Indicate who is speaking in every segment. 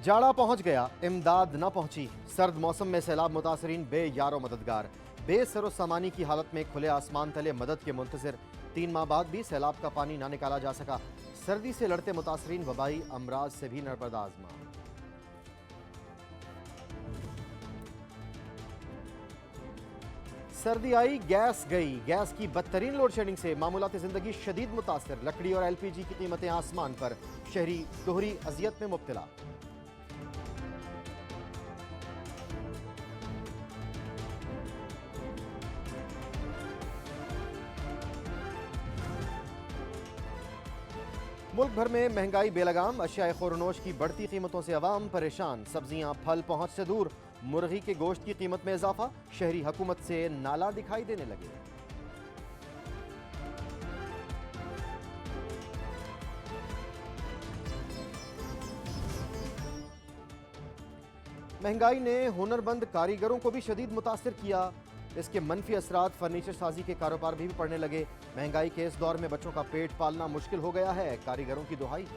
Speaker 1: जाड़ा पहुंच गया, इमदाद न पहुंची। सर्द मौसम में सैलाब मुतासरीन बेयारो मददगार, बेसरो सामानी की हालत में खुले आसमान तले मदद के मुंतजिर। 3 माह बाद भी सैलाब का पानी ना निकाला जा सका। सर्दी से लड़ते मुतासरीन वबाई अमराज से भी नर्बद आजमा। सर्दी आई, गैस गई। गैस की बदतरीन लोड शेडिंग से मामूलात जिंदगी शदीद मुतासर। लकड़ी और LPG की कीमतें आसमान पर, शहरी दोहरी अजियत में मुब्तला। मुल्क भर में महंगाई बेलगाम, अशियाए खुरनोश की बढ़ती कीमतों से अवाम परेशान। सब्जियां फल पहुंच से दूर, मुर्गी के गोश्त की कीमत में इजाफा। शहरी हुकूमत से नाला दिखाई देने लगे। महंगाई ने हुनरमंद कारीगरों को भी शदीद मुतासिर किया। इसके मनफी असरात फर्नीचर साजी के कारोबार भी पड़ने लगे। महंगाई के इस दौर में बच्चों का पेट पालना मुश्किल हो गया है, कारीगरों की दुहाई।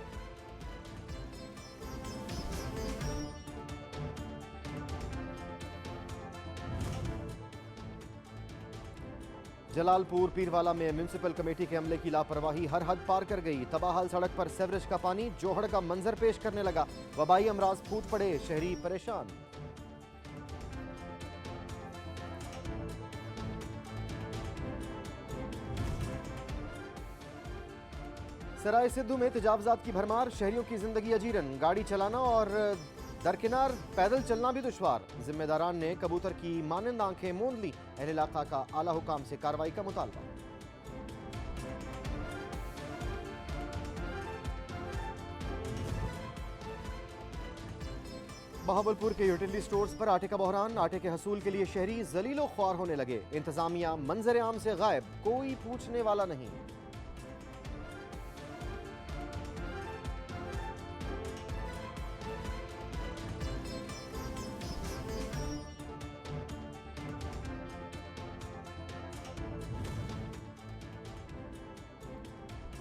Speaker 1: जलालपुर पीरवाला में म्युनिसिपल कमेटी के अमले की लापरवाही हर हद पार कर गई। तबाहल सड़क पर सेवरेज का पानी जोहड़ का मंजर पेश करने लगा। वबाई अमराज फूट पड़े, शहरी परेशान। सराय सिद्धू में तजावजात की भरमार, शहरियों की जिंदगी अजीरन। गाड़ी चलाना और दरकिनार पैदल चलना भी दुश्वार। जिम्मेदारान ने कबूतर की मानंद आंखें मूंद ली। अहले इलाका का आला हुकाम से कार्रवाई का मुतालबा। बहावलपुर के यूटिलिटी स्टोर्स पर आटे का बहरान। आटे के हसूल के लिए शहरी जलीलो ख्वार होने लगे। इंतजामिया मंजर आम से गायब, कोई पूछने वाला नहीं।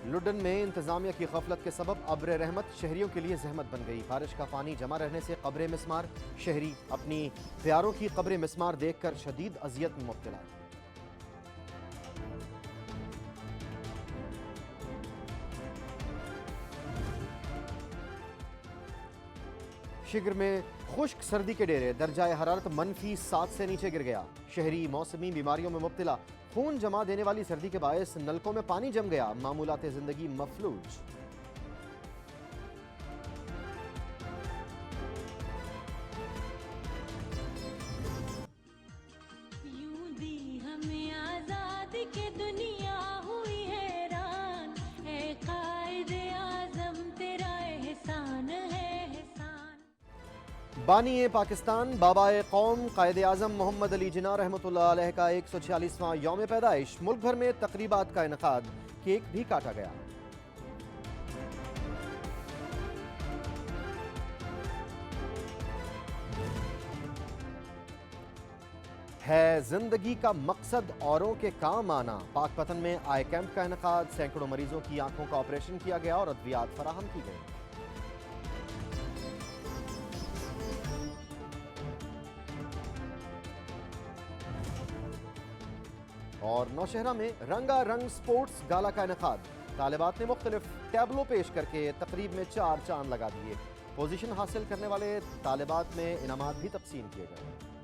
Speaker 1: लुडन में इंतजामिया की गफलत के सबब अब्र रहमत शहरियों के लिए जहमत बन गई। बारिश का पानी जमा रहने से कब्रें मिस्मार। शहरी अपनी प्यारों की कब्रें मिस्मार देखकर शदीद अजियत में मुब्तला। शिगर में खुश्क सर्दी के डेरे, दर्जाए हरारत -7 से नीचे गिर गया। शहरी मौसमी बीमारियों में मुब्तला। खून जमा देने वाली सर्दी के बायस नलकों में पानी जम गया। मामूलात जिंदगी मफलूज।
Speaker 2: यूं दी हमें आजादी के दुनिया हुई हैरान। है कायदे आजम तेरा एहसान है एहसान।
Speaker 1: बानी पाकिस्तान, बाबाए कौम कायदे आजम मोहम्मद अली जिन्ना रहमतुल्लाह अलैह का 146वां यौम पैदाइश। मुल्क भर में तकरीबात का इनकाद, केक भी काटा गया। है जिंदगी का मकसद औरों के काम आना। पाकपतन में आई कैंप का इनकाद, सैकड़ों मरीजों की आंखों का ऑपरेशन किया गया और अद्वियात फराहम की गई। और नौशहरा में रंगारंग स्पोर्ट्स गाला का इनकाद। तालिबात ने मुख्तलिफ टैबलो पेश करके तकरीब में 4 चांद लगा दिए। पोजीशन हासिल करने वाले तालिबात में इनामात भी तकसीम किए गए।